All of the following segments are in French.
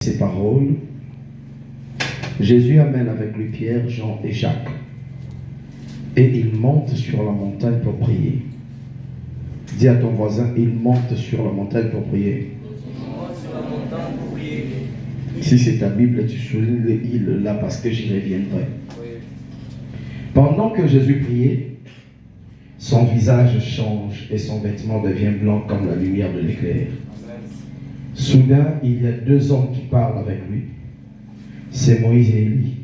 Ces paroles, Jésus amène avec lui Pierre, Jean et Jacques. Et il monte sur la montagne pour prier. Dis à ton voisin, il monte sur la montagne pour prier. Si c'est ta Bible, tu soulignes le il là parce que j'y reviendrai. Pendant que Jésus priait, son visage change et son vêtement devient blanc comme la lumière de l'éclair. Soudain, il y a deux hommes qui parlent avec lui. C'est Moïse et Élie.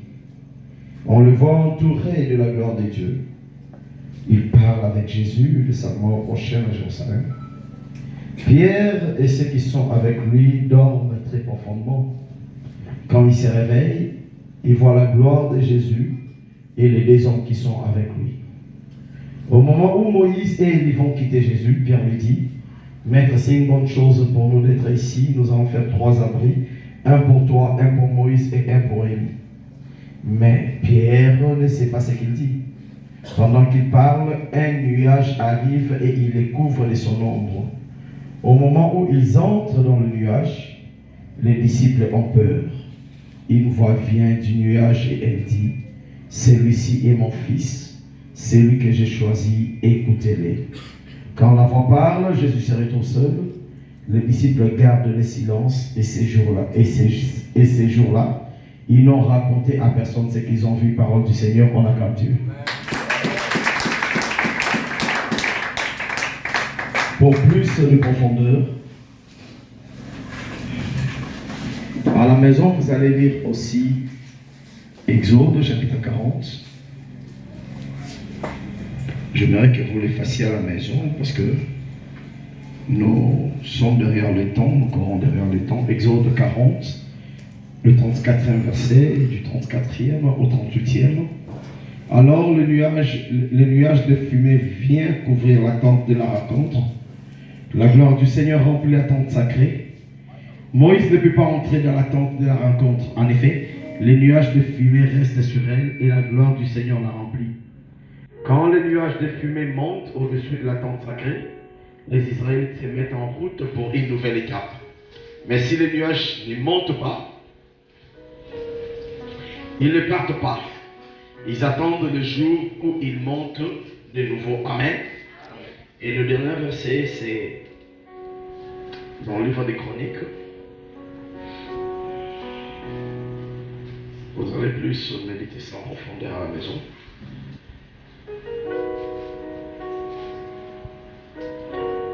On le voit entouré de la gloire de Dieu. Il parle avec Jésus de sa mort prochaine à Jérusalem. Pierre et ceux qui sont avec lui dorment très profondément. Quand il se réveille, il voit la gloire de Jésus et les deux hommes qui sont avec lui. Au moment où Moïse et Élie vont quitter Jésus, Pierre lui dit: Maître, c'est une bonne chose pour nous d'être ici. Nous allons faire 3 abris, un pour toi, un pour Moïse et un pour Élie. Mais Pierre ne sait pas ce qu'il dit. Pendant qu'il parle, un nuage arrive et il les couvre de son ombre. Au moment où ils entrent dans le nuage, les disciples ont peur. Une voix vient du nuage et elle dit: Celui-ci est mon fils, celui que j'ai choisi, écoutez-le. Quand la voix parle, Jésus se retrouve seul. Les disciples gardent le silence et ces jours-là, ils n'ont raconté à personne ce qu'ils ont vu. Parole du Seigneur, on acclame Dieu. Pour plus de profondeur, à la maison, vous allez lire aussi Exode, chapitre 40. J'aimerais que vous les fassiez à la maison parce que nous sommes derrière les temps, nous courons derrière les temps. Exode 40, le 34e verset, du 34e au 38e. Alors le nuage de fumée vient couvrir la tente de la rencontre. La gloire du Seigneur remplit la tente sacrée. Moïse ne peut pas entrer dans la tente de la rencontre. En effet, les nuages de fumée restent sur elle et la gloire du Seigneur la remplit. Quand les nuages de fumée montent au-dessus de la tente sacrée, les Israélites se mettent en route pour une nouvelle étape. Mais si les nuages ne montent pas, ils ne partent pas. Ils attendent le jour où ils montent de nouveau. Amen. Et le dernier verset, c'est dans le livre des Chroniques. Vous allez plus méditer ça en profondeur à la maison.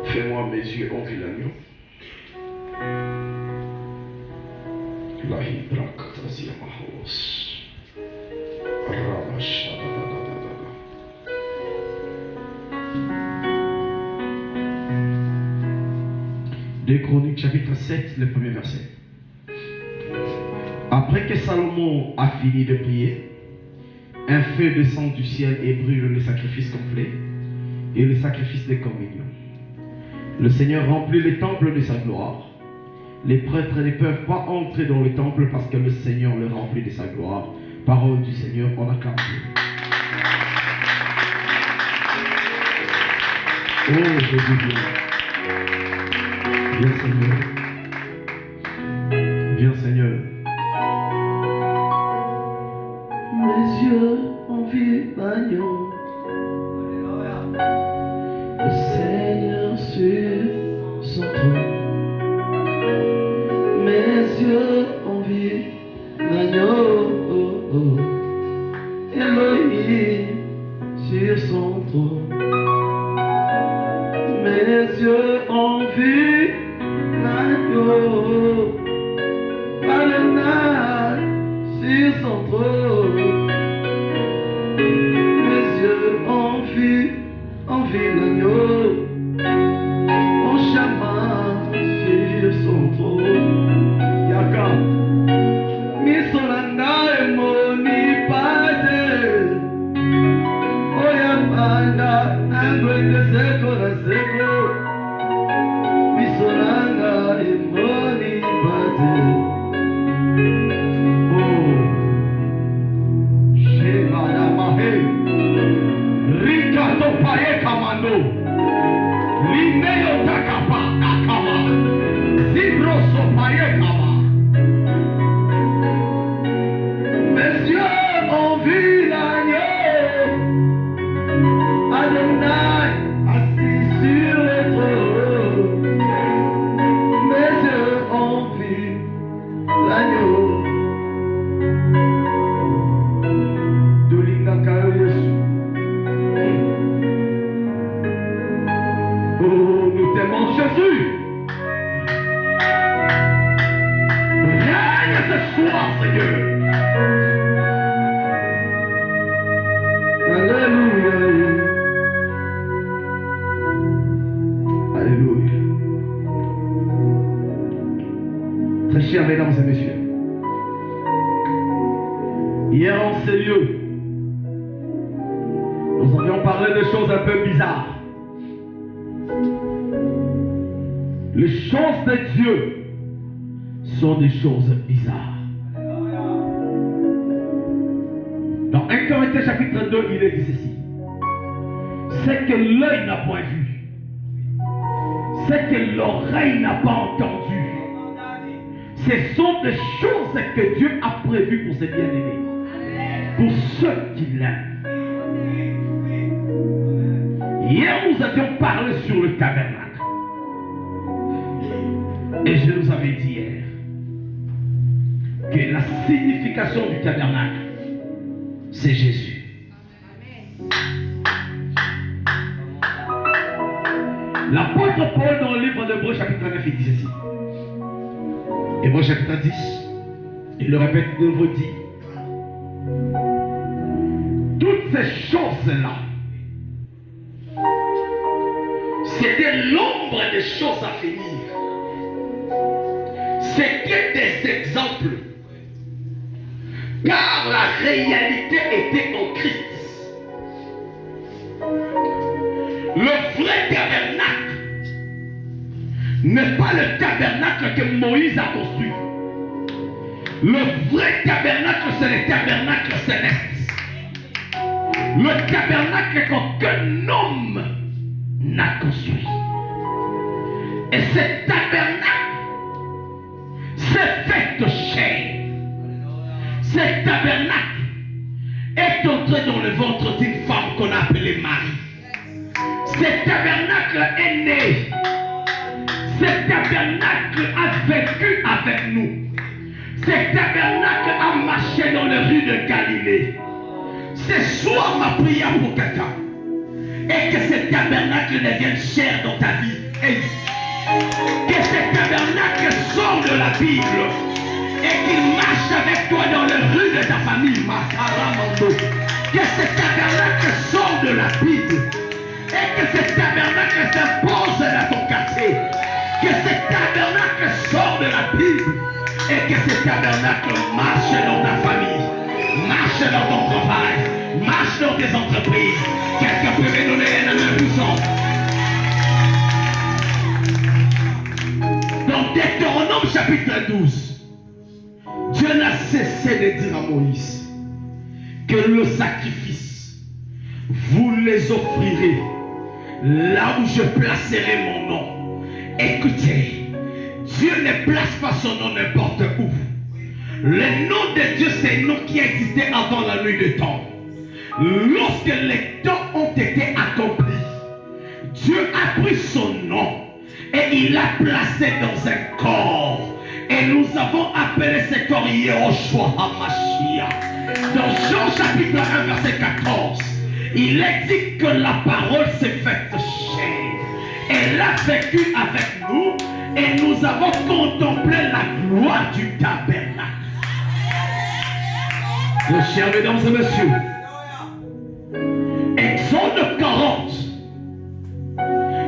Fais-moi mes yeux envie l'agneau. La hibrakatazia mahos. Ramashadadadadada. Deux Chroniques, chapitre 7, le premier verset. Après que Salomon a fini de prier, un feu descend du ciel et brûle le sacrifice complet et le sacrifice de communion. Le Seigneur remplit le temple de sa gloire. Les prêtres ne peuvent pas entrer dans le temple parce que le Seigneur le remplit de sa gloire. Parole du Seigneur, on acclame Dieu. Oh Jésus, viens Seigneur. Viens Seigneur. Mes yeux ont vu l'agneau. Le Seigneur sur son trône. Mes yeux ont vu l'agneau. Elohim sur son trône. Mes yeux ont vu l'agneau. Adonai sur son trône. Mes yeux ont vu l'agneau. On chama sur son trône. Yaka. Misonanda emoni pate. l'agneau. Dolingaka Yesu. Oh, nous t'aimons Jésus. Règne ce soir, Seigneur. Alléluia. Alléluia. Très chers mesdames et messieurs, hier en ces lieux, nous avions parlé de choses un peu bizarres. Les choses de Dieu sont des choses bizarres. Dans 1 Corinthiens chapitre 2, il est dit ceci. C'est que l'œil n'a point vu, c'est que l'oreille n'a pas entendu. Ce sont des choses que Dieu a prévues pour ses bien-aimés, pour ceux qui l'aiment. Hier, nous avions parlé sur le tabernacle. Et je nous avais dit hier que la signification du tabernacle, c'est Jésus. L'apôtre Paul dans le livre d'Hébreux chapitre 9, il dit ceci. Hébreux chapitre 10, il le répète de nouveau, dit toutes ces choses-là, c'était l'ombre des choses à venir. C'était des exemples. Car la réalité était en Christ. Le vrai tabernacle n'est pas le tabernacle que Moïse a construit. Le vrai tabernacle, c'est le tabernacle céleste. Le tabernacle qu'aucun homme n'a construit. Et ce tabernacle s'est fait de chair. Ce tabernacle est entré dans le ventre d'une femme qu'on a appelée Marie. Ce tabernacle est né. Ce tabernacle a vécu avec nous. Ce tabernacle a marché dans les rues de Galilée. Ce soir, ma prière pour quelqu'un est que ce tabernacle devienne chair dans ta vie. Et que ce tabernacle sorte de la Bible et qu'il marche avec toi dans les rues de ta famille. Que ce tabernacle sorte de la Bible et que ce tabernacle s'impose dans ton quartier. Que ce tabernacle sorte de la Bible et que ce tabernacle marche dans ta famille, marche dans ton travail, marche dans tes entreprises. Quelqu'un peut me donner un amen puissant. Dans Deutéronome chapitre 12, Dieu n'a cessé de dire à Moïse que le sacrifice, vous les offrirez là où je placerai mon nom. Écoutez, Dieu ne place pas son nom n'importe où. Le nom de Dieu, c'est un nom qui existait avant la nuit des temps. Lorsque les temps ont été accomplis, Dieu a pris son nom et il l'a placé dans un corps. Et nous avons appelé ce corps Yehoshua HaMashiach. Dans Jean chapitre 1 verset 14, il est dit que la parole s'est faite chair. Elle a vécu avec nous et nous avons contemplé la gloire du tabernacle. Mes chers mesdames et messieurs, Exode 40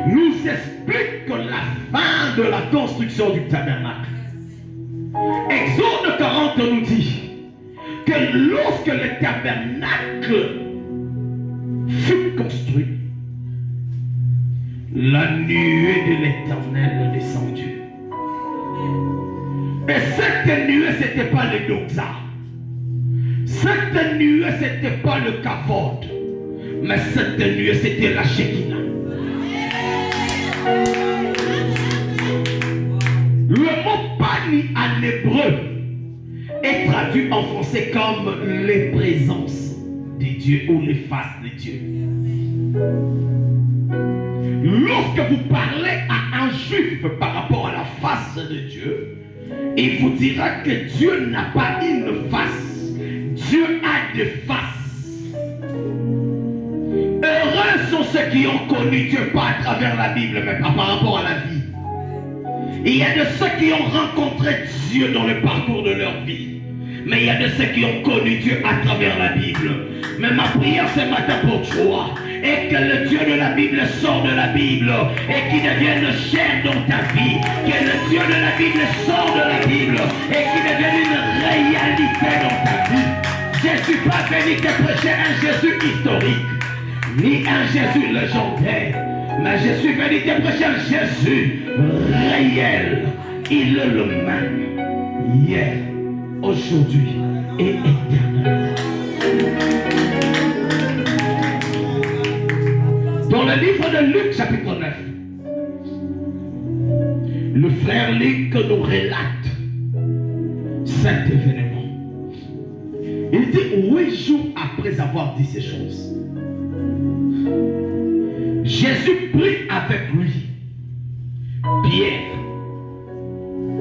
nous explique que la fin de la construction du tabernacle. Exode 40 nous dit que lorsque le tabernacle fut construit, la nuée de l'Éternel est descendue. Et cette nuée, ce n'était pas le doxa. Cette nuée, ce n'était pas le kavod. Mais cette nuée, c'était la Shekinah. Le mot pani en hébreu est traduit en français comme les présences de Dieu ou les faces de Dieu. Lorsque vous parlez à un juif par rapport à la face de Dieu, Il vous dira que Dieu n'a pas une face. Dieu a des faces. Heureux sont ceux qui ont connu Dieu, pas à travers la Bible, mais pas par rapport à la vie. Il y a de ceux qui ont rencontré Dieu dans le parcours de leur vie. Mais il y a de ceux qui ont connu Dieu à travers la Bible. Mais ma prière ce matin pour toi est que le Dieu de la Bible sorte de la Bible et qu'il devienne chair dans ta vie. Que le Dieu de la Bible sorte de la Bible et qu'il devienne une réalité dans ta vie. Je ne suis pas venu te prêcher un Jésus historique, ni un Jésus légendaire. Mais je suis venu te prêcher un Jésus réel. Il est le même hier, aujourd'hui et éternellement. Dans le livre de Luc chapitre 9, le frère Luc nous relate cet événement. Il dit 8 jours après avoir dit ces choses, Jésus prit avec lui Pierre,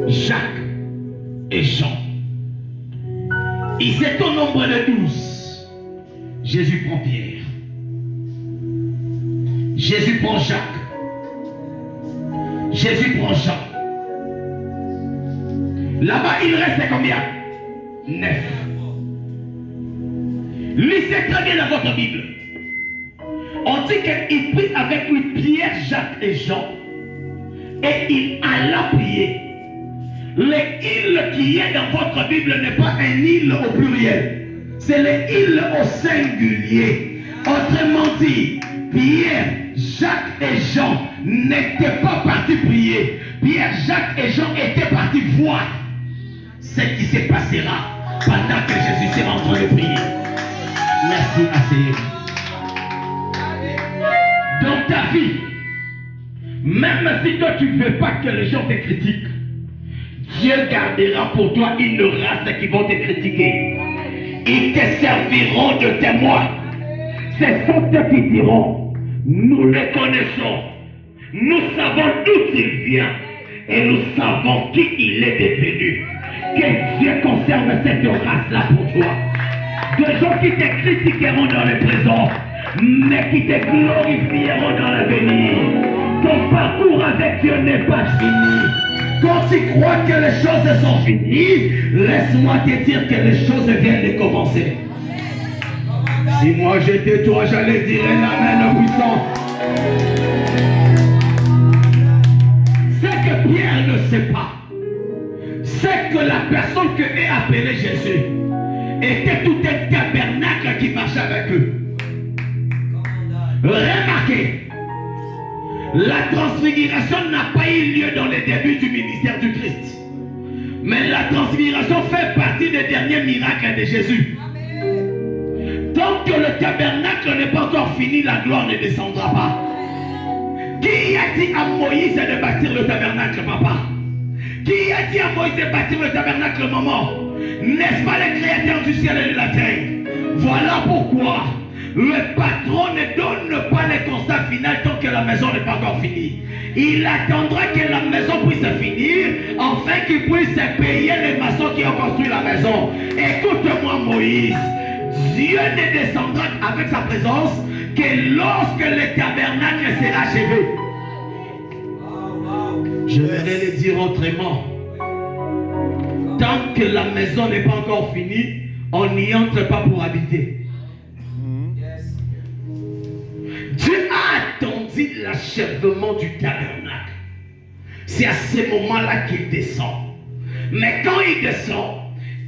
Jacques et Jean. Ils étaient au nombre de 12. Jésus prend Pierre. Jésus prend Jacques. Jésus prend Jean. Là-bas, il reste combien? 9. Lisez très bien dans votre Bible. On dit qu'il prit avec lui Pierre, Jacques et Jean et il alla prier. Les îles qui est dans votre Bible n'est pas une île au pluriel, c'est les îles au singulier. Autrement dit, Pierre, Jacques et Jean n'étaient pas partis prier. Pierre, Jacques et Jean étaient partis voir ce qui se passera pendant que Jésus sera en train de prier. Merci à Seigneur. Dans ta vie, même si toi tu ne veux pas que les gens te critiquent, Dieu gardera pour toi une race qui vont te critiquer. Ils te serviront de témoins. Ce sont eux qui diront, nous le connaissons, nous savons d'où il vient et nous savons qui il est devenu. Que Dieu conserve cette race-là pour toi. Des gens qui te critiqueront dans le présent, mais qui te glorifieront dans l'avenir. Ton parcours avec Dieu n'est pas fini. Quand tu crois que les choses sont finies, laisse-moi te dire que les choses viennent de commencer. Si moi j'étais toi, j'allais dire l'amen puissant. Ce que Pierre ne sait pas, c'est que la personne que est appelée Jésus était tout un tabernacle qui marchait avec eux. Remarquez, la transfiguration n'a pas eu lieu dans les débuts du ministère du Christ. Mais la transfiguration fait partie des derniers miracles de Jésus. Tant que le tabernacle n'est pas encore fini, la gloire ne descendra pas. Qui a dit à Moïse de bâtir le tabernacle, papa? Qui a dit à Moïse de bâtir le tabernacle, maman? N'est-ce pas le créateur du ciel et de la terre? Voilà pourquoi le patron ne donne pas le constat final tant que la maison n'est pas encore finie. Il attendra que la maison puisse finir afin qu'il puisse payer les maçons qui ont construit la maison. Écoute-moi Moïse, Dieu ne descendra avec sa présence que lorsque le tabernacle sera achevé. Je vais le dire autrement. Tant que la maison n'est pas encore finie, on n'y entre pas pour habiter. Dieu a attendu l'achèvement du tabernacle. C'est à ce moment-là qu'il descend. Mais quand il descend,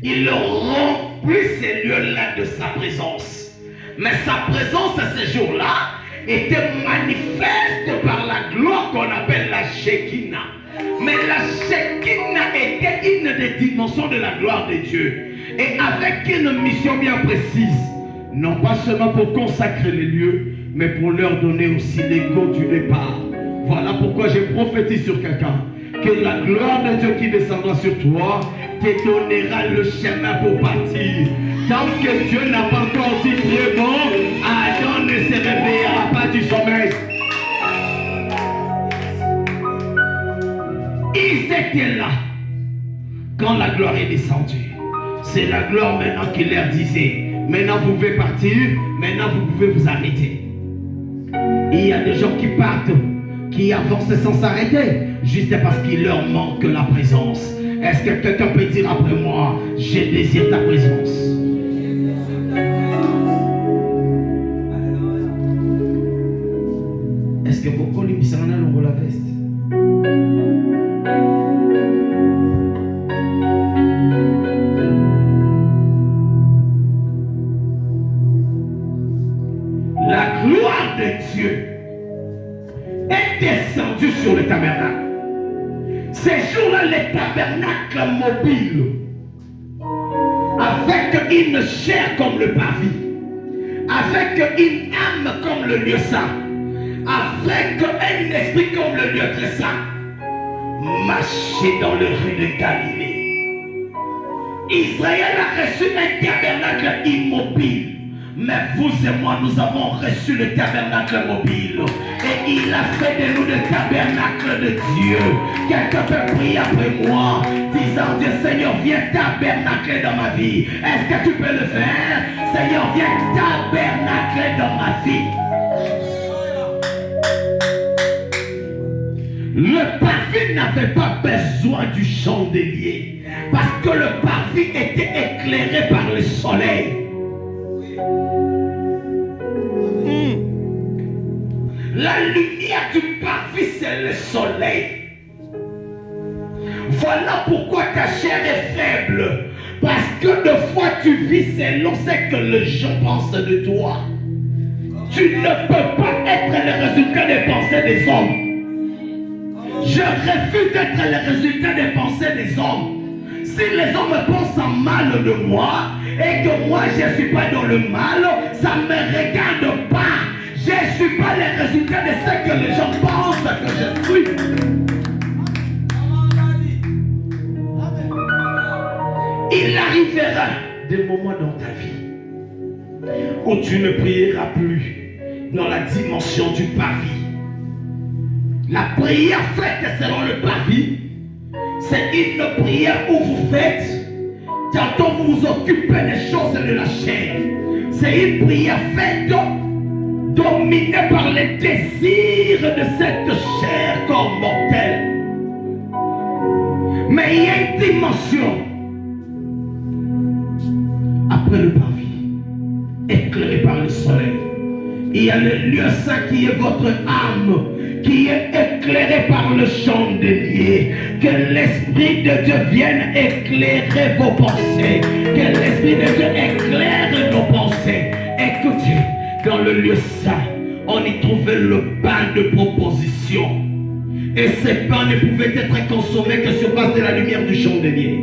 il remplit ces lieux-là de sa présence. Mais sa présence à ce jour-là était manifeste par la gloire qu'on appelle la Shekinah. Mais la Shekinah était une des dimensions de la gloire de Dieu. Et avec une mission bien précise. Non pas seulement pour consacrer les lieux, mais pour leur donner aussi l'égo du départ. Voilà pourquoi je prophétise sur quelqu'un. Que la gloire de Dieu qui descendra sur toi te donnera le chemin pour partir. Tant que Dieu n'a pas encore dit très bon, Adam ne se réveillera pas du sommeil. Ils étaient là. quand la gloire est descendue, c'est la gloire maintenant qui leur disait, maintenant vous pouvez partir, maintenant vous pouvez vous arrêter. Il y a des gens qui partent, qui avancent sans s'arrêter, juste parce qu'il leur manque la présence. Est-ce que quelqu'un peut dire après moi, je désire ta présence? Est-ce que vous connaissez la veste? La gloire de Dieu est descendue sur le tabernacle. Ces jours-là, les tabernacles mobiles, avec une chair comme le parvis, avec une âme comme le lieu saint, avec un esprit comme le lieu très saint, marchaient dans le rue de Galilée. Israël a reçu un tabernacle immobile. Mais vous et moi, nous avons reçu le tabernacle mobile. Et il a fait de nous le tabernacle de Dieu. Quelqu'un peut prier après moi, disant, Dieu Seigneur, viens tabernacler dans ma vie. Est-ce que tu peux le faire? Seigneur, viens tabernacler dans ma vie. Le parvis n'avait pas besoin du chandelier. Parce que le parvis était éclairé par le soleil. La lumière du parvis, c'est le soleil. Voilà pourquoi ta chair est faible. Parce que de fois tu vis selon ce que les gens pensent de toi. Tu ne peux pas être le résultat des pensées des hommes. Je refuse d'être le résultat des pensées des hommes. Si les hommes pensent en mal de moi et que moi je ne suis pas dans le mal, ça ne me regarde pas. Je ne suis pas le résultat de ce que les gens pensent que je suis. Il arrivera des moments dans ta vie où tu ne prieras plus dans la dimension du parvis. La prière faite selon le parvis, c'est une prière où vous faites, tantôt vous vous occupez des choses de la chair. C'est une prière faite dominée par les désirs de cette chair comme mortelle. Mais il y a une dimension après le parvis, éclairé par le soleil. Il y a le lieu saint qui est votre âme, qui est éclairé par le chandelier. Que l'Esprit de Dieu vienne éclairer vos pensées. Que l'Esprit de Dieu éclaire nos pensées. Écoutez, dans le lieu saint, on y trouvait le pain de proposition. Et ces pains ne pouvaient être consommés que sur base de la lumière du chandelier.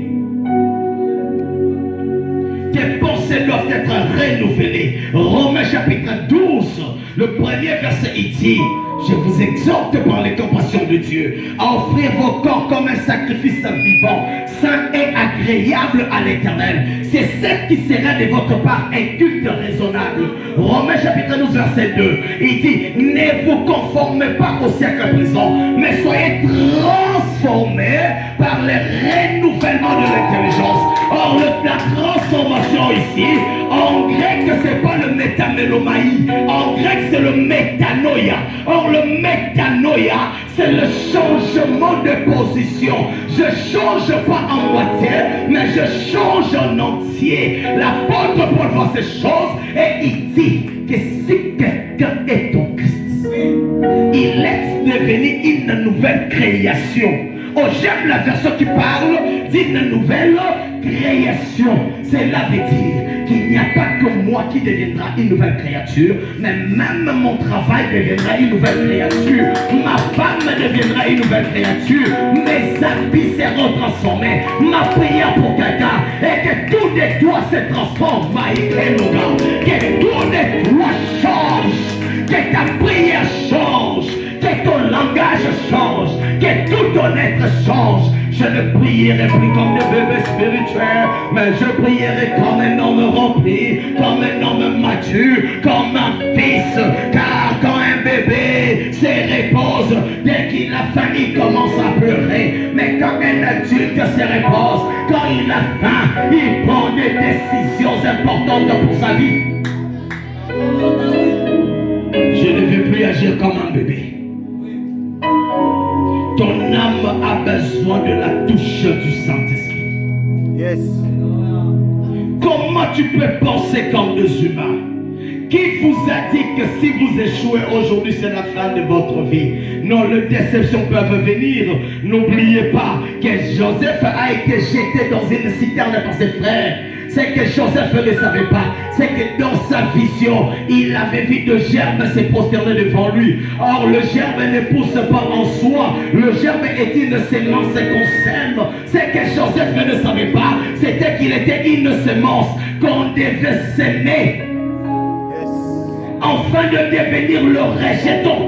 Tes pensées doivent être renouvelées. Romains chapitre 12, le premier verset, il dit: je vous exhorte par les compassions de Dieu à offrir vos corps comme un sacrifice vivant, saint et agréable à l'Éternel. C'est ce qui sera de votre part un culte raisonnable. Romains chapitre 12 verset 2, il dit: ne vous conformez pas au siècle présent, mais soyez transformés par le renouvellement de l'intelligence. Or, la transformation ici, en grec, c'est pas le métamélomaï. En grec, c'est le métanoïa. Or, le métanoïa, c'est le changement de position. Je change pas en moitié, mais je change en entier. L'apôtre Paul voit ces choses et il dit que si quelqu'un est en Christ, il est devenu une nouvelle création. Oh, j'aime la version qui parle d'une nouvelle création. Cela veut dire qu'il n'y a pas que moi qui deviendra une nouvelle créature, mais même mon travail deviendra une nouvelle créature. Ma femme deviendra une nouvelle créature. Mes habits seront transformés. Ma prière pour quelqu'un est que tout de toi se transforme. Que tout de toi change. Que ta prière change. Que ton langage change, que tout ton être change. Je ne prierai plus comme des bébés spirituels, mais je prierai comme un homme rempli, comme un homme mature, comme un fils. Car quand un bébé se repose, dès qu'il il a faim, il commence à pleurer. Mais quand un adulte se repose, quand il a faim, il prend des décisions importantes pour sa vie. Je ne veux plus agir comme un bébé. Ton âme a besoin de la touche du Saint-Esprit. Yes. Comment tu peux penser comme des humains? Qui vous a dit que si vous échouez aujourd'hui, c'est la fin de votre vie? Non, les déceptions peuvent venir. N'oubliez pas que Joseph a été jeté dans une citerne par ses frères. C'est que Joseph ne savait pas. C'est que dans sa vision, il avait vu de germes se prosterner devant lui. Or, le germe ne pousse pas en soi. Le germe est une sémence qu'on sème. C'est que Joseph ne savait pas. C'était qu'il était une sémence qu'on devait s'aimer. Afin de devenir le rejeton.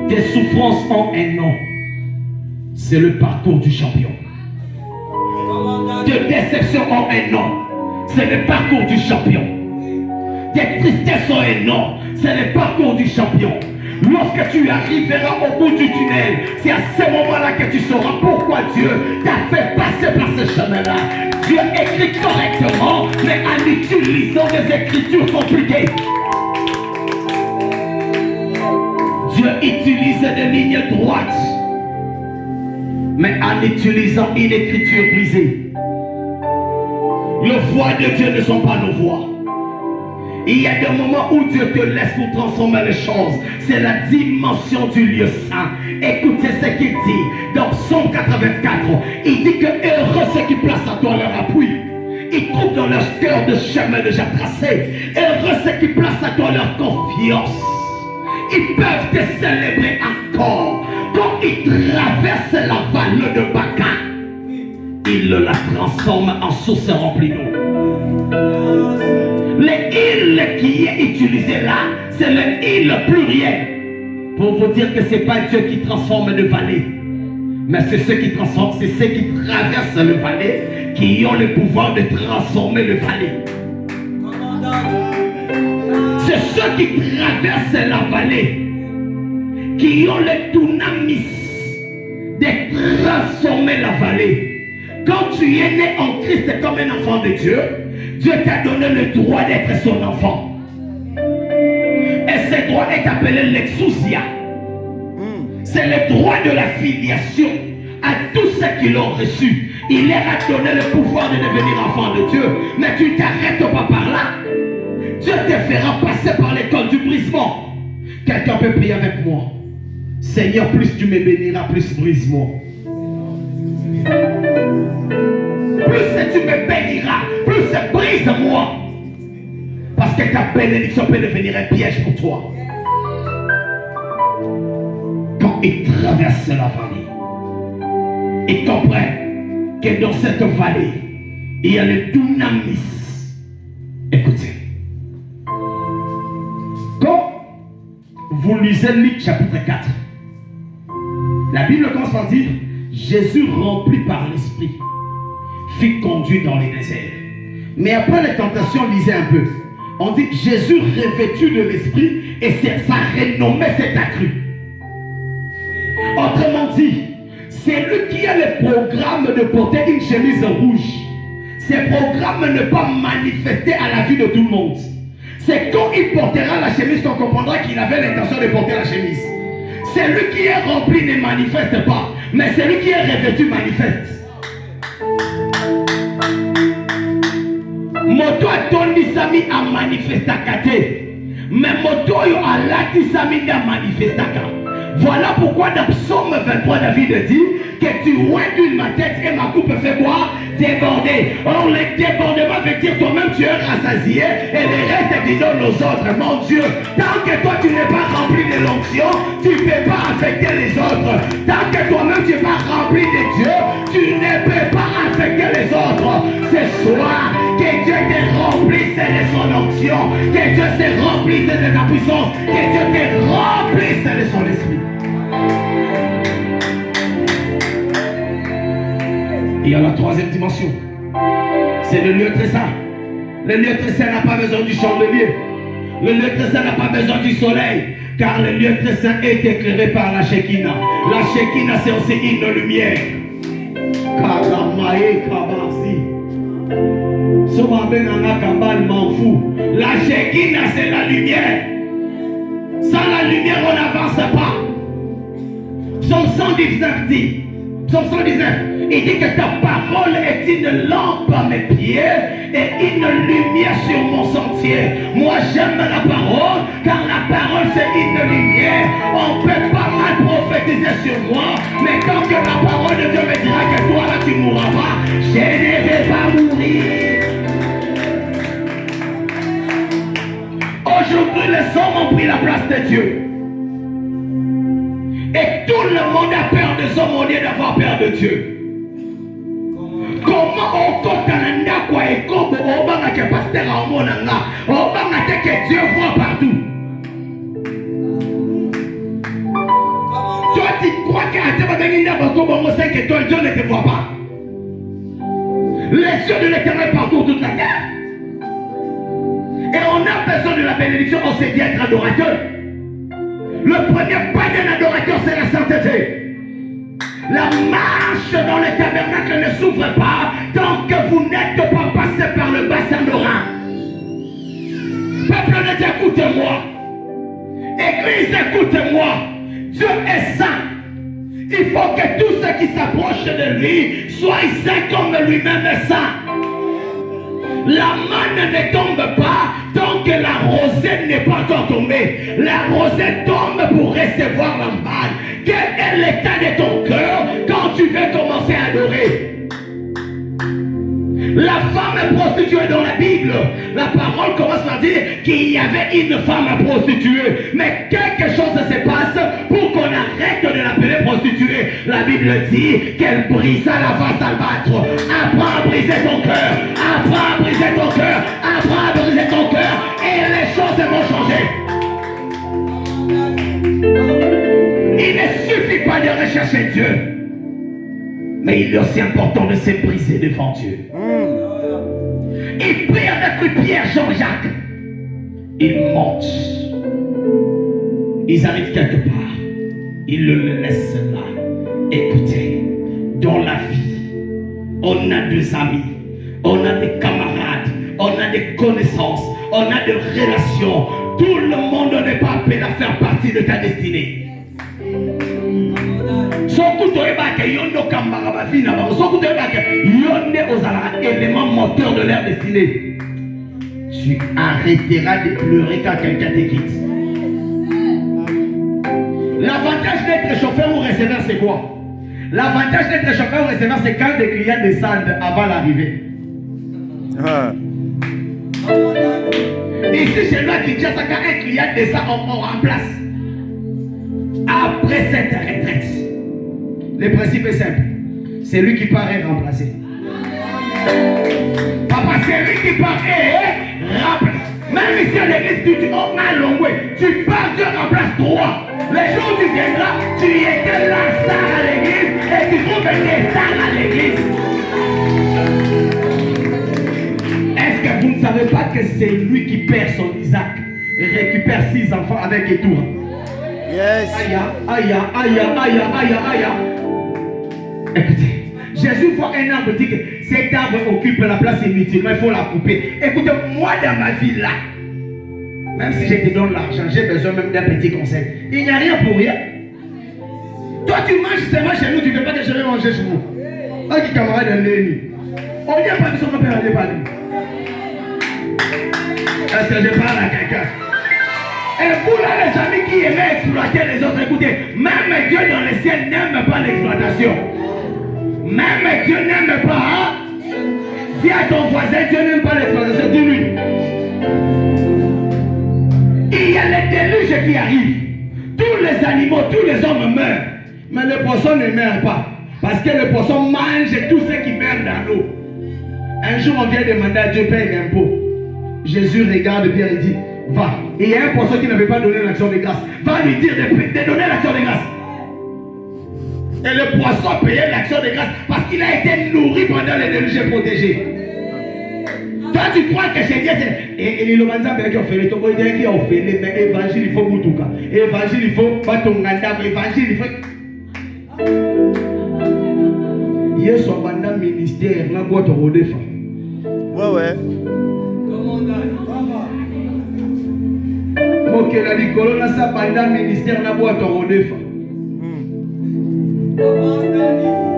Tes souffrances ont un nom. C'est le parcours du champion. Tes déceptions ont un nom. C'est le parcours du champion. Tes tristesses ont un nom. C'est le parcours du champion. Lorsque tu arriveras au bout du tunnel, c'est à ce moment-là que tu sauras pourquoi Dieu t'a fait passer par ce chemin-là. Dieu écrit correctement, mais en utilisant des écritures compliquées. Dieu utilise des lignes droites, mais en utilisant une écriture brisée. Les voix de Dieu ne sont pas nos voix. Il y a des moments où Dieu te laisse pour transformer les choses. C'est la dimension du lieu saint. Écoutez ce qu'il dit dans Psaume 84. Il dit que heureux ceux qui placent à toi leur appui. Ils trouvent dans leur cœur de chemin déjà tracé. Heureux ceux qui placent à toi leur confiance. Ils peuvent te célébrer encore. Quand ils traversent la vallée de Baca, ils la transforment en source remplie d'eau. Les îles qui est utilisé là, c'est le île pluriel. Pour vous dire que ce n'est pas Dieu qui transforme le vallée. Mais c'est ceux qui transforment, c'est ceux qui traversent le vallée qui ont le pouvoir de transformer le vallée. C'est ceux qui traversent la vallée qui ont le dunamis de transformer la vallée. Quand tu es né en Christ comme un enfant de Dieu, Dieu t'a donné le droit d'être son enfant. Et ce droit est appelé l'exousia. C'est le droit de la filiation à tous ceux qui l'ont reçu. Il leur a donné le pouvoir de devenir enfant de Dieu. Mais tu ne t'arrêtes pas par là. Dieu te fera passer par l'école du brisement. Quelqu'un peut prier avec moi. Seigneur, plus tu me béniras, plus brise-moi. Plus tu me béniras, plus brise-moi. Parce que ta bénédiction peut devenir un piège pour toi. Quand ils traversent la vallée, ils comprennent que dans cette vallée, il y a le dunamis. Écoutez. Quand vous lisez Luc chapitre 4, la Bible commence par dire Jésus rempli par l'Esprit fut conduit dans les déserts. Mais après la tentation, lisez un peu. On dit Jésus revêtu de l'Esprit et sa renommée s'est accrue. Autrement dit, c'est lui qui a le programme de porter une chemise rouge. Ce programme ne pas manifester à la vue de tout le monde. C'est quand il portera la chemise qu'on comprendra qu'il avait l'intention de porter la chemise. C'est lui qui est rempli ne manifeste pas, mais celui qui est revêtu manifeste. Moto atondi sami a manifestaka te, mais moto yo alati sami a manifestaka. Voilà pourquoi dans Psaume 23, David dit que tu ointules ma tête et ma coupe fait quoi? Déborder. Or le débordement veut dire toi-même tu es rassasié et le reste tu donnes aux autres. Mon Dieu, tant que toi tu n'es pas rempli de l'onction, tu ne peux pas affecter les autres. Tant que toi-même tu n'es pas rempli de Dieu, tu ne peux pas affecter les autres. Ce soir, que Dieu te remplisse de son onction, que Dieu te remplisse de ta puissance, que Dieu te remplisse de son esprit. Il y a la troisième dimension. C'est le lieu très saint. Le lieu très saint n'a pas besoin du chandelier. Le lieu très saint n'a pas besoin du soleil. Car le lieu très saint est éclairé par la Shekinah. La Shekinah, c'est aussi une lumière. La Shekinah, c'est la lumière. Sans la lumière, on n'avance pas. Psaume 119 dit, Psaume 119, il dit que ta parole est une lampe à mes pieds et une lumière sur mon sentier. Moi j'aime la parole, car la parole c'est une lumière. On ne peut pas mal prophétiser sur moi, mais tant que la parole de Dieu me dira que toi là tu ne mourras pas, je ne vais pas mourir. Aujourd'hui les hommes ont pris la place de Dieu. Et tout le monde a peur des hommes au lieu d'avoir peur de Dieu. Comment on compte à quoi et comme on va que pasteur à Monanga, on va que Dieu voit partout. Toi tu crois qu'à Dieu ne te voit pas. Les yeux de l'Éternel partout toute la terre. Et on a besoin de la bénédiction, on s'est dit être adorateur. Le premier pas d'un adorateur, c'est la sainteté. La marche dans le tabernacle ne s'ouvre pas tant que vous n'êtes pas passé par le bassin de Rhin. Peuple de Dieu, écoutez-moi. Église, écoutez-moi. Dieu est saint. Il faut que tous ceux qui s'approchent de lui soient saints comme lui-même est saint. La manne ne tombe pas tant que la rosée n'est pas encore tombée. La rosée tombe pour recevoir la manne. Quel est l'état de ton cœur quand tu veux commencer à adorer? La femme prostituée dans la Bible, la parole commence par dire qu'il y avait une femme prostituée. Mais quelque chose se passe pour qu'on arrête de l'appeler prostituée. La Bible dit qu'elle brisa la vase d'albâtre. Apprends à briser ton cœur. Apprends à briser ton cœur. Apprends à briser ton cœur. Et les choses vont changer. Il ne suffit pas de rechercher Dieu. Mais il est aussi important de se briser devant Dieu. Il prie avec lui, Pierre, Jean-Jacques. Ils montent. Ils arrivent quelque part. Ils le laissent là. Écoutez, dans la vie, on a des amis, on a des camarades, on a des connaissances, on a des relations. Tout le monde n'est pas appelé à faire partie de ta destinée. Surtout élément moteur de leur destinée. Tu arrêteras de pleurer quand quelqu'un te quitte. L'avantage d'être chauffeur ou receveur, c'est quoi? L'avantage d'être chauffeur ou receveur, c'est quand des clients descendent avant l'arrivée. Ici, chez nous, à Kinshasa, quand un client descend, on remplace. Après cette retraite, le principe est simple. C'est lui qui part et remplacé. Papa, c'est lui qui part et remplace. Même ici à l'église, tu dis, oh, tu pars, Dieu remplace toi. Les jours où tu viendras, tu étais la star à l'église et tu trouves des stars à l'église. Est-ce que vous ne savez pas que c'est lui qui perd son Isaac et récupère 6 enfants avec Étoura? Yes. Aïe, aïe, aïe, aïe, aïe, aïe. Écoutez, Jésus voit un arbre, dit que cet arbre occupe la place inutilement, il faut la couper. Écoutez, moi dans ma vie là, même si je te donne l'argent, j'ai besoin même d'un petit conseil. Il n'y a rien pour rien. Toi tu manges seulement chez nous, tu ne veux pas que je vais manger chez vous. Un qui camarade de l'ennemi. On dit pas que son père n'est pas lui. Est-ce que je parle à quelqu'un? Et vous là les amis qui aimaient exploiter les autres, écoutez, même Dieu dans le ciel n'aime pas l'exploitation. Même Dieu n'aime pas. Hein? Dis à ton voisin, Dieu n'aime pas l'exploitation, dis-lui. Il y a les déluges qui arrivent. Tous les animaux, tous les hommes meurent. Mais le poisson ne meurt pas. Parce que le poisson mange tout ce qui meurt dans l'eau. Un jour, on vient demander à Dieu paye l'impôt. Jésus regarde bien et dit, va. Et il y a un poisson qui n'avait pas donné l'action de grâce. Va lui dire de donner l'action de grâce. Et le poisson payait l'action de grâce parce qu'il a été nourri pendant les déluges et protégé. Toi tu crois que chez Dieu c'est. Et le manzan qui a fait le topo, il a fait l'évangile, il faut Moutouka. Évangile, il faut Batonganda, évangile, il faut. Hier, son mandat ministère, la boîte au Rodefa. Ouais. Ok, la Nicolo, là, sa mandat ministère, la boîte au Rodefa.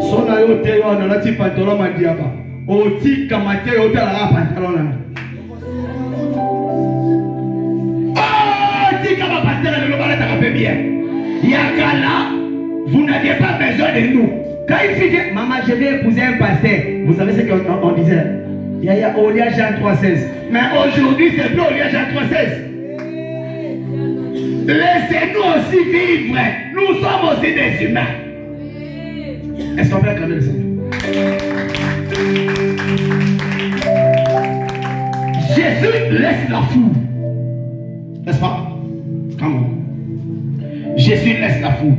Son ayo teo, on a dit pantalon mandiaba. Oti kamate, oti la pantalon là. Oh, ti kama pasteur, le loba, t'as rappelé bien. Yakala, vous n'aviez pas besoin de nous. Quand il dit, maman, je vais épouser un pasteur, vous savez ce qu'on disait? Il y a Olia Jean 3,16. Mais aujourd'hui, c'est plus Olia Jean 3,16. Laissez-nous aussi vivre. Nous sommes aussi des humains. Est-ce qu'on peut acclamer le Seigneur? Jésus laisse la foule. N'est-ce pas? Comment? Jésus laisse la foule.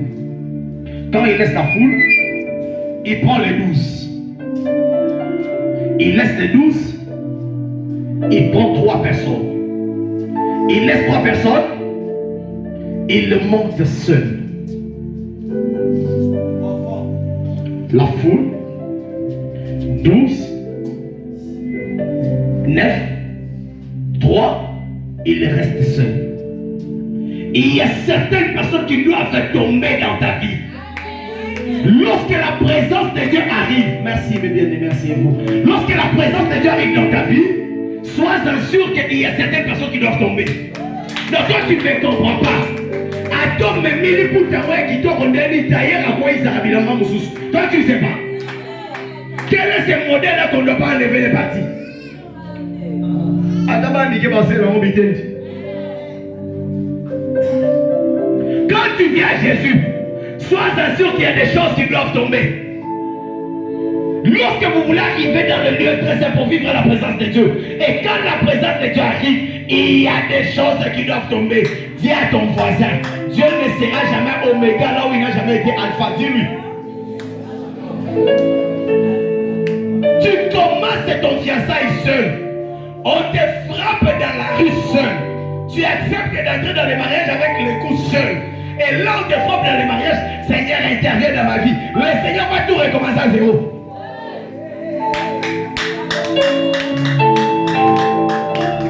Quand il laisse la foule, il prend les 12. Il laisse les 12. Il prend 3 personnes. Il laisse 3 personnes. Il le monte seul. La foule, 12, 9, 3, il reste seul. Il y a certaines personnes qui doivent tomber dans ta vie. Lorsque la présence de Dieu arrive, merci mes bien-aimés, merci à vous. Lorsque la présence de Dieu arrive dans ta vie, sois sûr qu'il y a certaines personnes qui doivent tomber. Donc toi tu ne comprends pas. Attends, mais mille pour ta voix qui t'ont condamné d'ailleurs à quoi ils arrivent dans ma moussous. Toi tu ne sais pas. Quel est ce modèle-là qu'on ne doit pas enlever les parties? Quand tu viens à Jésus, sois sûr qu'il y a des choses qui doivent tomber. Lorsque vous voulez arriver dans le lieu très saint pour vivre la présence de Dieu, et quand la présence de Dieu arrive, il y a des choses qui doivent tomber. Dis à ton voisin, Dieu ne sera jamais oméga là où il n'a jamais été alpha. Dis-lui. Tu commences ton fiançailles seul. On te frappe dans la rue seul. Tu acceptes d'entrer dans le mariage avec les coups seul. Et là on te frappe dans le mariage, Seigneur intervient dans ma vie. Le Seigneur va tout recommencer à zéro.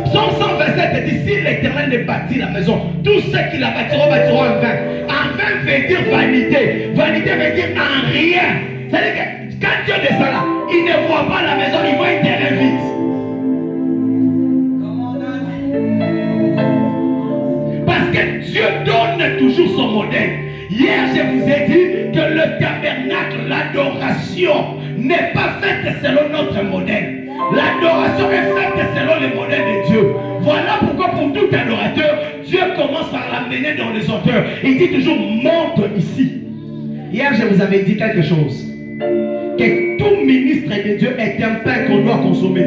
Psaume 127 dit, si l'Éternel ne bâtit la maison, tous ceux qui la bâtiront bâtiront en vain. En vain veut dire vanité. Vanité veut dire en rien. C'est-à-dire que quand Dieu descend là, il ne voit pas la maison, il voit un terrain vide. Parce que Dieu donne toujours son modèle. Hier, je vous ai dit que le tabernacle, l'adoration, n'est pas faite selon notre modèle. L'adoration est faite selon le modèle de Dieu. Voilà pourquoi pour tout adorateur, Dieu commence par l'amener dans les hauteurs. Il dit toujours, monte ici. Hier, je vous avais dit quelque chose. Que tout ministre de Dieu est un pain qu'on doit consommer.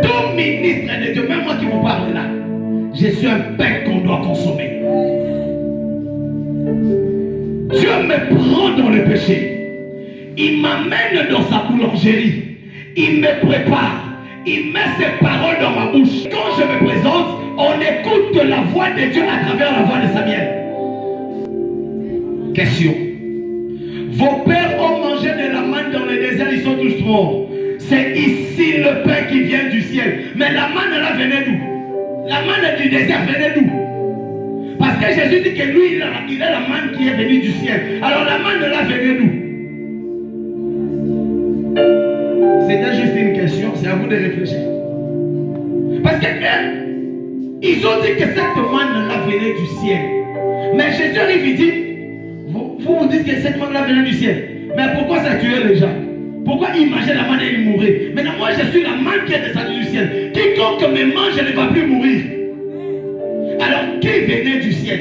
Tout ministre de Dieu, même moi qui vous parle là, je suis un pain qu'on doit consommer. Dieu me prend dans le péché. Il m'amène dans sa boulangerie. Il me prépare. Il met ses paroles dans ma bouche. Quand je me présente, on écoute la voix de Dieu à travers la voix de Samuel. Question. Vos pères ont mangé de la manne dans le désert, ils sont tous morts. C'est ici le pain qui vient du ciel. Mais la manne là venait d'où? La manne du désert venait d'où? Parce que Jésus dit que lui, il a la manne qui est venue du ciel. Alors la manne là venait d'où? C'était juste une question, c'est à vous de réfléchir. Parce que ils ont dit que cette manne là venait du ciel. Mais Jésus arrive et dit, vous dites que cette manne là venait du ciel. Mais pourquoi ça tuait les gens? Pourquoi ils mangeaient la manne et ils mouraient? Maintenant moi je suis la manne qui est descendue du ciel. Quiconque me mange ne va plus mourir. Alors qui venait du ciel?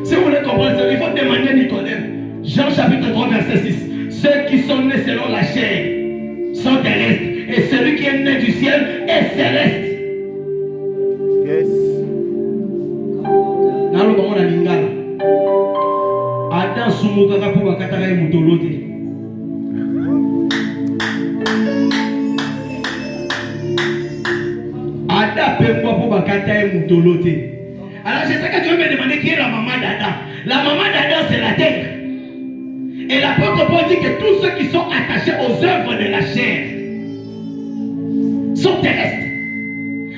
Si vous voulez comprendre, il faut demander Nicodème. Jean chapitre 3 verset 6. Ceux qui sont nés selon la chair sont terrestres. Et celui qui est né du ciel est céleste. Yes. Adam sumuka pour bakataka mutolote. Alors je sais que tu veux me demander qui est la maman d'Adam. La maman d'Adam, c'est la terre. Et l'apôtre Paul dit que tous ceux qui sont attachés aux œuvres de la chair sont terrestres.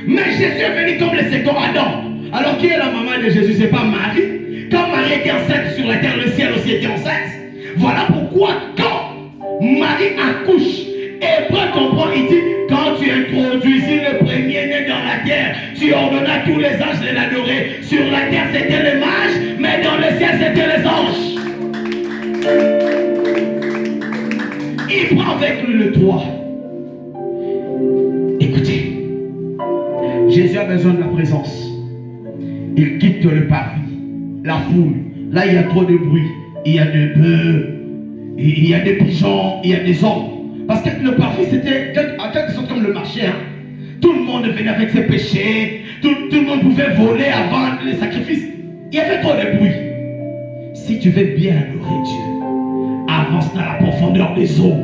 Mais Jésus est venu comme le second Adam. Alors qui est la maman de Jésus? C'est pas Marie. Quand Marie était enceinte sur la terre, le ciel aussi était enceinte. Voilà pourquoi quand Marie accouche, Hébreu comprend, il dit, quand tu introduisis le premier-né dans la terre, tu ordonnas tous les anges de l'adorer. Sur la terre, c'était les mages, mais dans le ciel, c'était les anges. Il prend avec lui le toit. Écoutez, Jésus a besoin de la présence. Il quitte le parvis, la foule. Là, il y a trop de bruit. Il y a des bœufs, il y a des pigeons, il y a des hommes. Parce que le parvis, c'était en quelque sorte comme le marché. Hein. Tout le monde venait avec ses péchés. Tout le monde pouvait voler avant les sacrifices. Il y avait trop de bruit. Si tu veux bien adorer Dieu, avance dans la profondeur des eaux.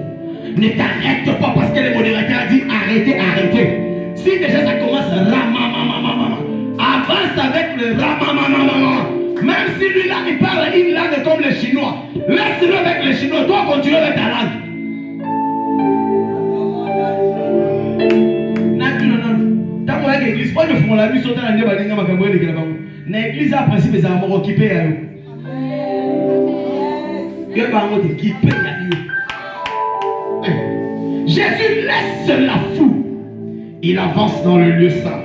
Ne t'arrête pas parce que le modérateur a dit arrêtez, arrêtez. Si déjà ça commence ramamamamamama, avance avec le ramamamamama. Même si lui là il parle une langue comme les Chinois, laisse-le avec les Chinois, toi continue avec ta langue. Tant que l'église, pas de fond la nuit sauter la nuit, balinga makamboe de kelabango. Na église à principe les amours occupés à eux. Que bango de occupé à eux. Jésus laisse la foule. Il avance dans le lieu saint.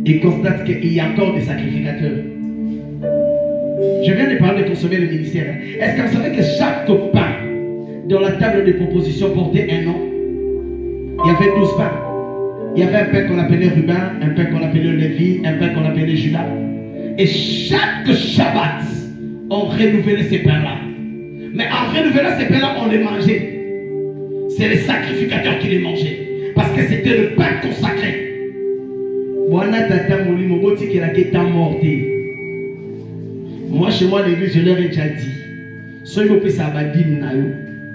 Il constate qu'il y a encore des sacrificateurs. Je viens de parler de consommer le ministère. Est-ce que vous savez que chaque pain dans la table de proposition portait un nom? Il y avait 12 pains. Il y avait un pain qu'on appelait Ruben, un pain qu'on appelait Lévi, un pain qu'on appelait Judas. Et chaque Shabbat, on renouvelait ces pains-là. Mais en renouvelant ces pains-là, on les mangeait. C'est les sacrificateurs qui les mangeaient. Parce que c'était le pain consacré. Moi, chez moi, l'église, je leur ai déjà dit. Soit ils ont ça badine na yo.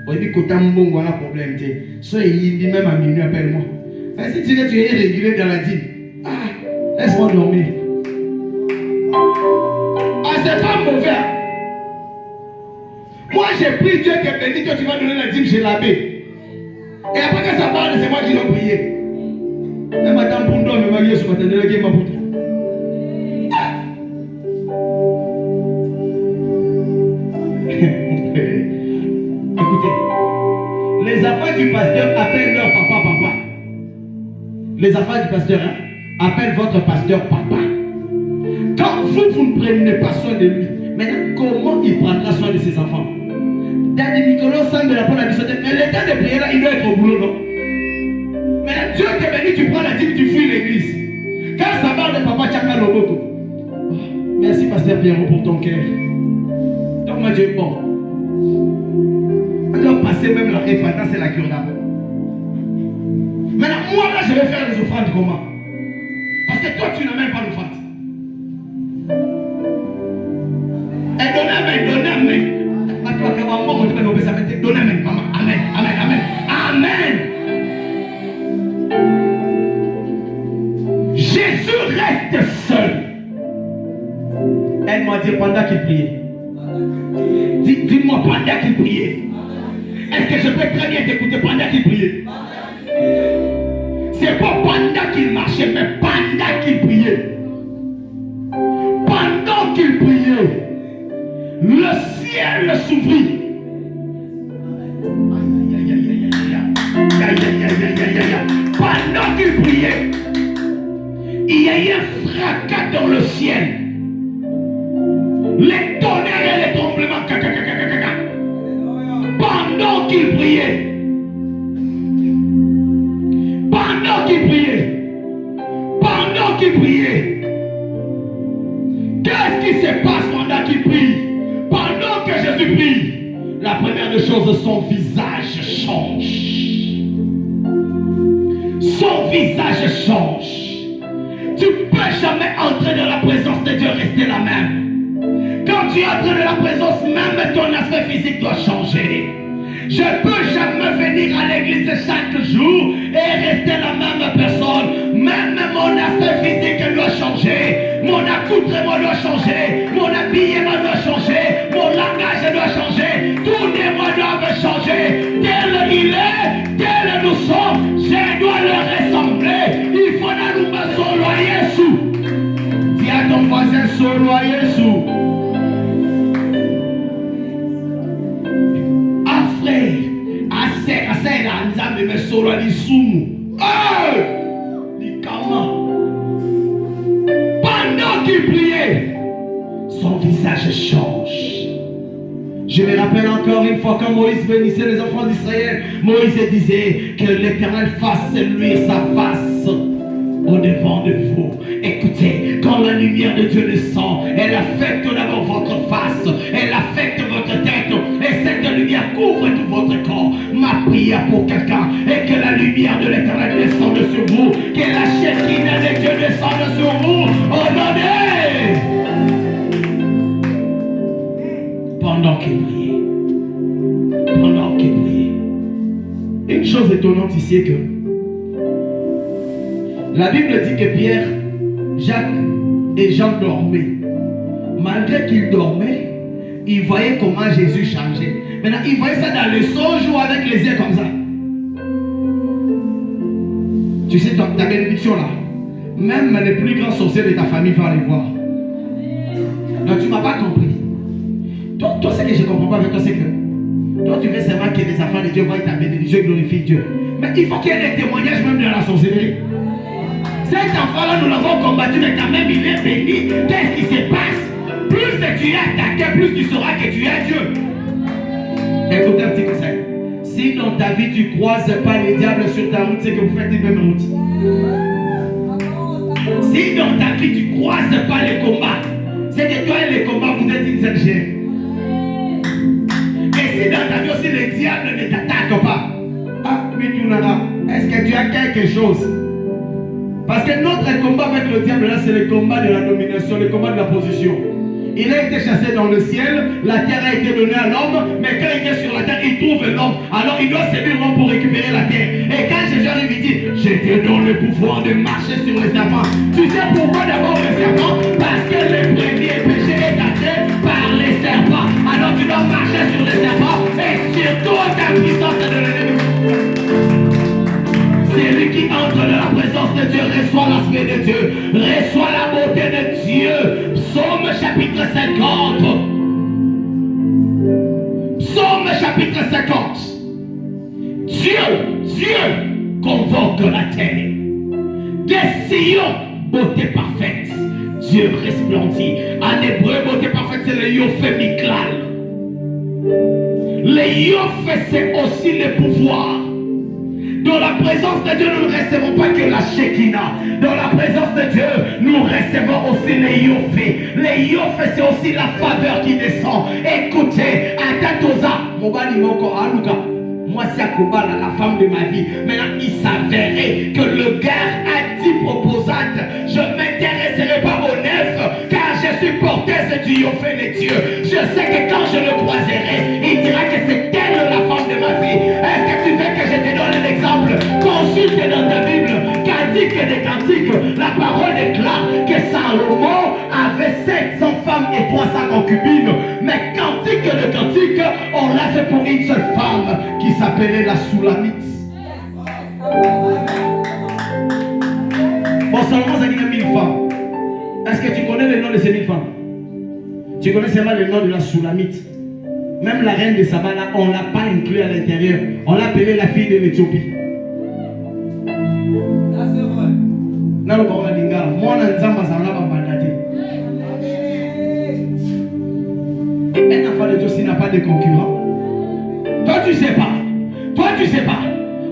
On dit que t'as bon voilà problème. Soit ils disent même à minuit, appelle-moi. Mais si tu es irrégulier dans la dîme, laisse-moi dormir. Ah, c'est pas mauvais. Moi, j'ai pris Dieu qui est béni que tu vas donner la dîme chez l'abbé. Et après que ça parle, c'est moi qui dois prier. Et madame Bondo me marie sur ma tête de la guerre, ma poutre. Écoutez, les affaires du pasteur appellent leur papa. Les affaires du pasteur appellent votre pasteur papa. Quand vous ne prenez pas soin de lui, maintenant comment il prendra soin de ses enfants? Dans les Nicolas sang de la bonne habitude, mais le temps de prier là, il doit être au boulot, non? Maintenant Dieu te bénit, tu prends la dîme, tu fuis l'église. Quand ça parle de papa Tchaka Loboko. Merci pasteur Pierrot pour ton cœur. Donc moi Dieu est bon. On doit passer même la repentance et la cure d'âme. Maintenant, moi là, je vais faire les offrandes comment? Parce que toi, tu n'amènes pas l'offrande. Et donnez amen. Donnez amen, maman. Amen. Jésus reste seul. Elle m'a dit pendant qu'il priait. Dis-moi pendant qu'il priait. Est-ce que je peux très bien t'écouter pendant qu'il priait? C'est pas pendant qu'il marchait, mais pendant qu'il priait. Pendant qu'il priait, le ciel s'ouvrit. Pendant qu'il priait, il y a eu un fracas dans le ciel. Les tonnerres et les tremblements. Pendant qu'il priait. Pendant qu'il priait. Qu'est-ce qui se passe pendant qu'il prie? Pendant que Jésus prie, la première des choses, son visage change. Son visage change. Tu ne peux jamais entrer dans la présence de Dieu, rester la même. Quand tu entres dans la présence, même ton aspect physique doit changer. Je ne peux jamais venir à l'église chaque jour et rester la même personne. Même mon aspect physique doit changer. Mon accoutrement doit changer. Mon habillement doit changer. Mon langage doit changer. Tous les mois doivent changer. Tel il est, tel nous sommes, je dois le ressembler. Il faut nous solo à Jésus. Dis à ton voisin solo à Jésus. Frère, nzambe me solo à l'isumu. Pendant qu'il priait, son visage change. Je me rappelle encore une fois quand Moïse bénissait les enfants d'Israël, Moïse disait que l'Éternel fasse luire sa face au devant de vous. Écoutez, quand la lumière de Dieu descend, elle affecte d'abord votre face, elle affecte votre tête, et cette lumière couvre tout votre corps. Ma prière pour quelqu'un est que la lumière de l'Éternel descende sur vous, que la Shekinah de Dieu descende sur vous. Ordonnez! Pendant qu'il priait. Pendant qu'il priait. Une chose étonnante ici est que la Bible dit que Pierre, Jacques et Jean dormaient. Malgré qu'ils dormaient, ils voyaient comment Jésus changeait. Maintenant, ils voyaient ça dans le songe ou avec les yeux comme ça. Tu sais, ta bénédiction là, même les plus grands sorciers de ta famille vont aller voir. Donc, tu ne m'as pas compris. Toi, ce que je ne comprends pas avec toi, c'est que toi, tu veux seulement que les enfants de Dieu voient ta bénédiction et glorifient Dieu. Mais il faut qu'il y ait des témoignages même de la sorcellerie. Cet enfant-là, nous l'avons combattu, mais quand même, il est béni. Qu'est-ce qui se passe? Plus tu es attaqué, plus tu sauras que tu es Dieu. Écoutez un petit conseil. Si dans ta vie, tu ne croises pas les diables sur ta route, c'est que vous faites une même route. Si dans ta vie, tu ne croises pas les combats, c'est que toi et les combats, vous êtes une seule chair. Et si dans ta vie aussi, les diables ne t'attaquent pas, est-ce que tu as quelque chose? Parce que notre combat avec le diable là, c'est le combat de la domination, le combat de la position. Il a été chassé dans le ciel, la terre a été donnée à l'homme, mais quand il vient sur la terre, il trouve l'homme. Alors il doit servir l'homme pour récupérer la terre. Et quand Jésus arrive, il dit, je te donne le pouvoir de marcher sur les serpents. Tu sais pourquoi d'abord les serpents? Parce que le premier péché est attaqué par les serpents. Alors tu dois marcher sur les serpents et surtout ta puissance de l'ennemi. Celui qui entre dans la présence de Dieu reçoit l'aspect de Dieu, reçoit la beauté de Dieu. Psaume chapitre 50. Psaume chapitre 50. Dieu convoque la terre. Des Sion, beauté parfaite. Dieu resplendit. En hébreu, beauté parfaite, c'est le Yophé Miklal. Le Yophé, c'est aussi le pouvoir. Dans la présence de Dieu, nous ne recevons pas que la Shekinah. Dans la présence de Dieu, nous recevons aussi les Yophé. Les Yophé, c'est aussi la faveur qui descend. Écoutez, Atatoza, Mobali Moko Aluka, moi c'est Akobala, la femme de ma vie. Maintenant, il s'avérait que le gars a dit proposante, je ne m'intéresserai pas au neuf, car je suis porteuse du Yophé de Dieu. Je sais que quand je le croiserai, il dira que c'est elle la femme de ma vie. Est-ce que tu veux que je te donne un exemple? Consulte dans ta Bible, Cantique des Cantiques, la parole déclare que Salomon avait 700 femmes et 300 concubines. Mais Cantique de Cantiques, on l'a fait pour une seule femme qui s'appelait la Soulamite. Bon, Salomon, ça dit 1000 femmes. Est-ce que tu connais le nom de ces 1000 femmes? Tu connais seulement le nom de la Soulamite. Même la reine de Saba, là, on ne l'a pas inclus à l'intérieur. On l'a appelée la fille de l'Éthiopie. Là, c'est vrai. Non, non, on a dit, moi, on a dit, un enfant de Dieu s'il n'a pas de concurrent. Toi, tu sais pas. Toi, tu sais pas.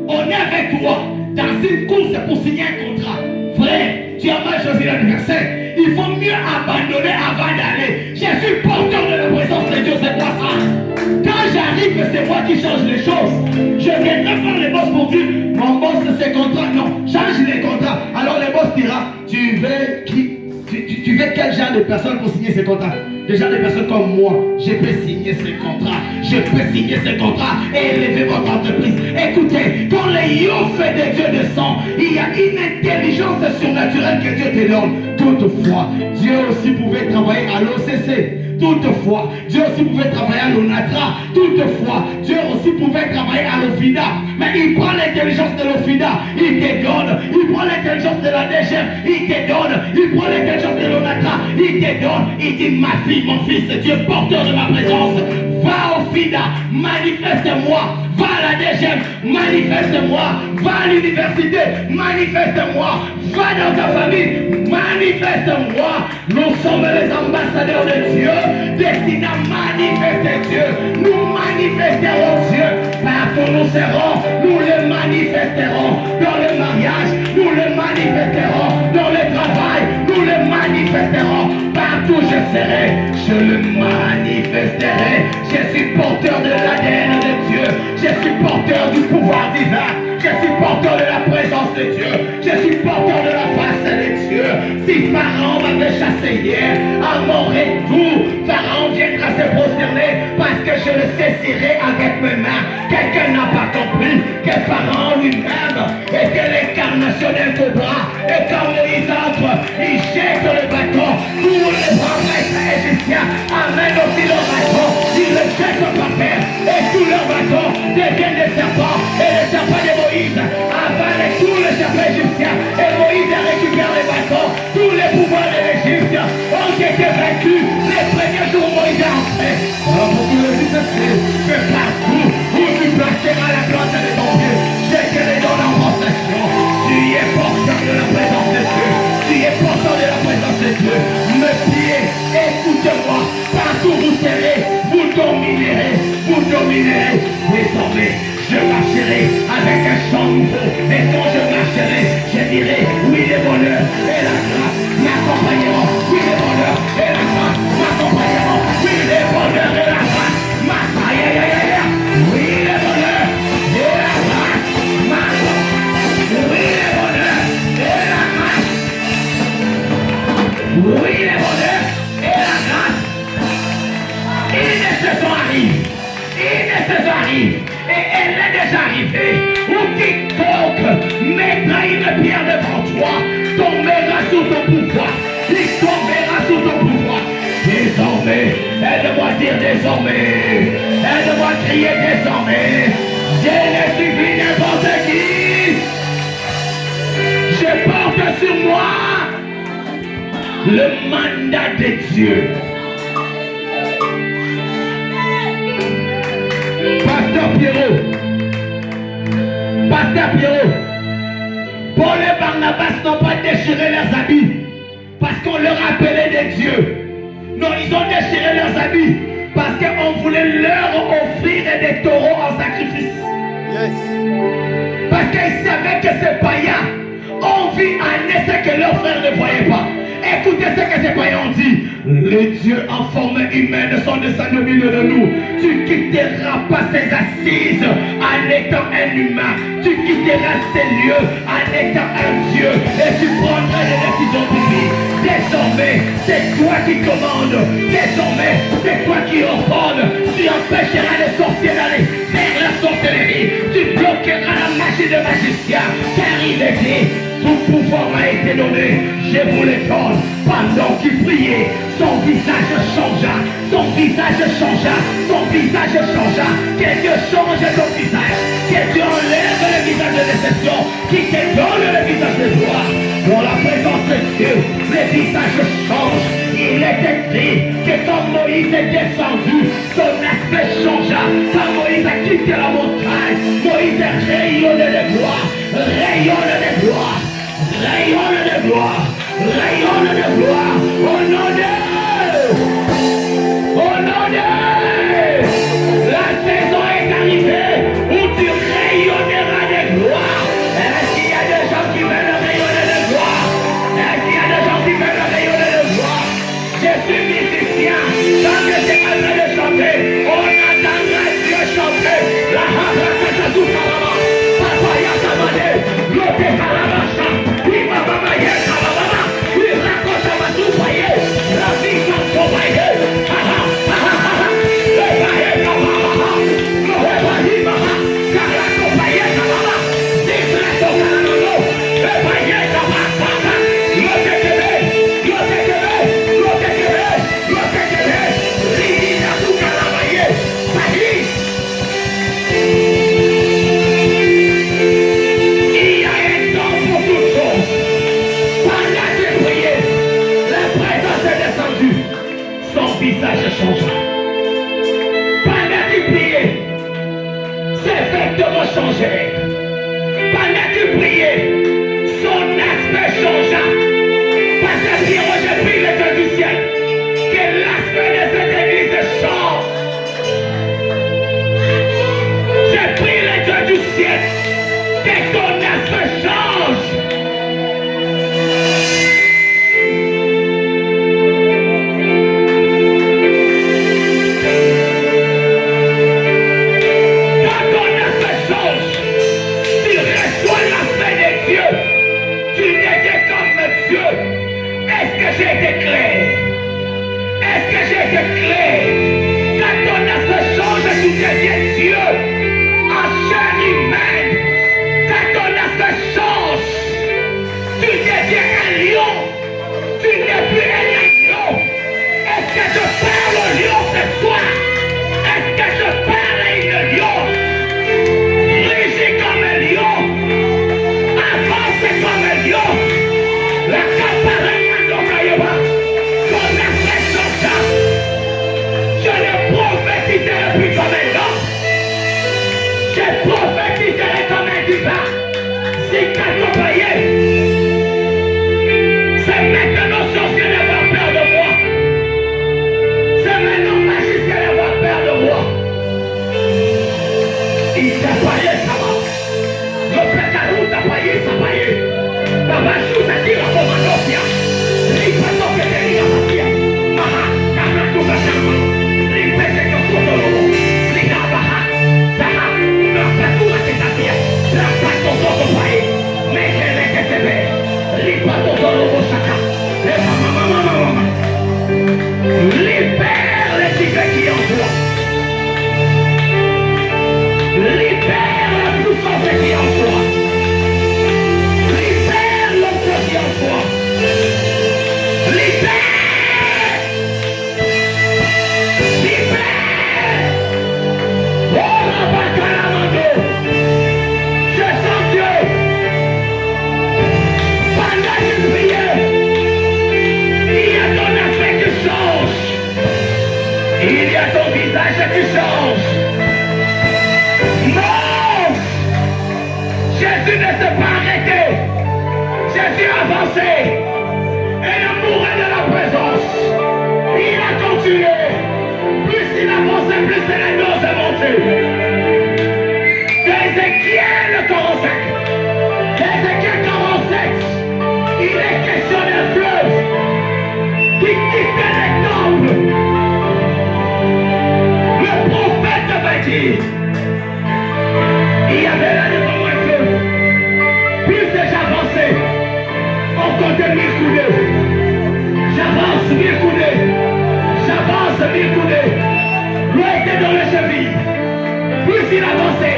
On est avec toi dans une course pour signer un contrat. Frère, tu as mal choisi l'adversaire. Il faut mieux abandonner avant d'aller. Je suis porteur de la présence de Dieu, c'est quoi ça? Quand j'arrive, c'est moi qui change les choses. Je viendrai faire les boss pour dire, mon boss, c'est contrat. Non, change les contrats. Alors le boss dira, tu veux qui? Tu veux quel genre de personnes pour signer ces contrats. Des gens de personnes comme moi, je peux signer ces contrats. Je peux signer ces contrats et élever votre entreprise. Écoutez, quand les fait de Dieu descend, il y a une intelligence surnaturelle que Dieu te donne. Toutefois, Dieu aussi pouvait travailler à l'OCC. Toutefois, Dieu aussi pouvait travailler à l'ONATRA. Toutefois, Dieu aussi pouvait travailler à l'OFIDA. Mais il prend l'intelligence de l'OFIDA, il te donne. Il prend l'intelligence de la DGM, il te donne. Il prend l'intelligence de l'ONATRA, il te donne. Il dit, ma fille, mon fils, Dieu porteur de ma présence, va au FIDA, manifeste-moi. Va à la DGM, manifeste-moi. Va à l'université, manifeste-moi. Va dans ta famille, manifeste-moi. Nous sommes les ambassadeurs de Dieu, destinés à manifester Dieu. Nous manifesterons Dieu. Partout nous serons, nous le manifesterons. Dans le mariage, nous le manifesterons. Dans le travail, nous le manifesterons. Partout je serai, je le manifesterai. Je suis porteur de l'ADN de Dieu. Je suis porteur du pouvoir divin. Je suis porteur de la présence de Dieu. Je suis porteur de la face de Dieu. Si Pharaon m'avait chassé hier, à mon retour, Pharaon viendra se prosterner parce que je le saisirai avec mes mains. Quelqu'un n'a pas compris que Pharaon lui-même était l'incarnation d'un cobra. Et quand Moïse entre, il jette le bâton. Tous les bras égyptiens amènent aussi leur bâton. Ils le jettent par terre. Et tous leurs bâtons deviennent des serpents. Et les serpents de Moïse avalent tous les serpents égyptiens. Et Moïse récupère les bâtons. Tous les pouvoirs de l'Égypte ont été vaincus. Les premiers jours Moïse est entré. Alors pour que le Dieu que partout où tu placeras la plante de ton pied, je te les donne en possession. Tu es porteur de la présence de Dieu. Tu es porteur de la présence de Dieu. Mes pieds, écoute-moi. Partout vous serez, vous dominerez. Vous dominerez. Désormais, je marcherai avec un chant nouveau. Et quand je marcherai, je dirai, oui, les bonheurs et la grâce m'accompagneront. Oui, les bonheurs et la grâce m'accompagneront. Oui, les bonheurs et la grâce m'accompagneront. Oui, les bonheurs et la grâce m'accompagneront. Oui, les bonheurs et la grâce. Oui, les bonheurs et la grâce. Une saison arrive. Une saison arrive. Et elle est déjà arrivée. Où quiconque mettra une pierre devant toi tombera sous ton pouvoir. Il tombera sous ton pouvoir. Désormais, aide-moi dire désormais. Aide-moi crier désormais. Je ne suis plus n'importe qui. Je porte sur moi le mandat de Dieu. Pasteur Pierrot, Paul et Barnabas n'ont pas déchiré leurs habits parce qu'on leur appelait des dieux. Non, ils ont déchiré leurs habits parce qu'on voulait leur offrir des taureaux en sacrifice. Yes. Parce qu'ils savaient que ces païens ont vu en ce que leurs frères ne voyaient pas. Écoutez ce que ces païens ont dit. Les dieux en forme humaine sont descendus au milieu de nous. Tu quitteras pas ces assises en étant un humain. Tu quitteras ces lieux en étant un Dieu. Et tu prendras des décisions publiques. Désormais, c'est toi qui commandes. Désormais, c'est toi qui ordonnes. Tu empêcheras les sorciers d'aller faire la sorcellerie. Tu bloqueras la magie de magicien. Car il est dit, tout pouvoir m'a été donné, je vous le donne. Pendant qu'il priait, son visage changea, son visage changea, son visage changea. Que Dieu change ton visage, que Dieu enlève le visage de déception, qui te donne le visage de gloire. Dans la présence de Dieu, le visage change. Il est écrit que quand Moïse est descendu, son aspect changea. Quand Moïse a quitté la montagne, Moïse rayonne de gloire, rayonne de gloire. Rayonne de gloire, rayonne de gloire, au nom de, la saison est arrivée où tu rayonneras de gloire. Est-ce qu'il y a des gens qui veulent rayonner de gloire? Est-ce qu'il y a des gens qui veulent rayonner de gloire? Je suis musicien, quand je suis en train de chanter, on entendra Dieu chanter. La habra kachazou karama, papa yakamane, lote karama chante. Mama, yeah, mama, we raconte ma soupaye. conditions changèrent. Pendant qu'il priait, son aspect changea. Parce que Pierrot, j'ai pris le Dieu du ciel. Que l'aspect de cette église change. J'ai pris le Dieu du ciel. Que ton aspect change. Est-ce que j'ai été clair? Est-ce que j'ai été clair? Quand ton aspect change, tu deviens Dieu en chair humaine. Quand ton aspect change, tu deviens un lion. Tu n'es plus un lion. Est-ce que je parle au lion ce soir? Est-ce que je parle à une lion? Rugis comme un lion. Avance comme un lion. La campagne. Je ne prophétiserai plus comme un homme. Je prophétiserai comme un divin. C'est t'accompagner. C'est maintenant sorcier d'avoir peur de moi. C'est maintenant magicien d'avoir peur de moi. Il t'a payé, ça va. Le pétarou t'a payé, ça payé. Papa, je vous ai dit la commandation. Il faut donc que t'es là, Masia. Maha, Kama, Kuba, Kama. Il fait que tu sois dans le monde. Il n'a pas ha. Saha, la patou à tes tapis. La patou dans ton pays. Mais qu'elle est que t'es belle. Il patou dans le monde, chacun. Et maman. Libère les tigres qui en toi. Libère la puissance qui en toi. Libère l'autre qui en toi. Il y a ton visage qui change. Non! Jésus ne s'est pas arrêté. Jésus a avancé. Et le mourrait de la présence. Il a continué. Plus il avançait, plus la dose est montée. D'Ézéchiel 45. D'Ézéchiel 47. Il est question d'un fleuve qui quittait les temples. Le prophète va dire, il y avait là devant moi un fleuve. Plus j'avançais, on comptait 1000 coudées. J'avance 1000 coudées. J'avance 1000 coudées. L'eau était dans les chevilles. Plus il avançait,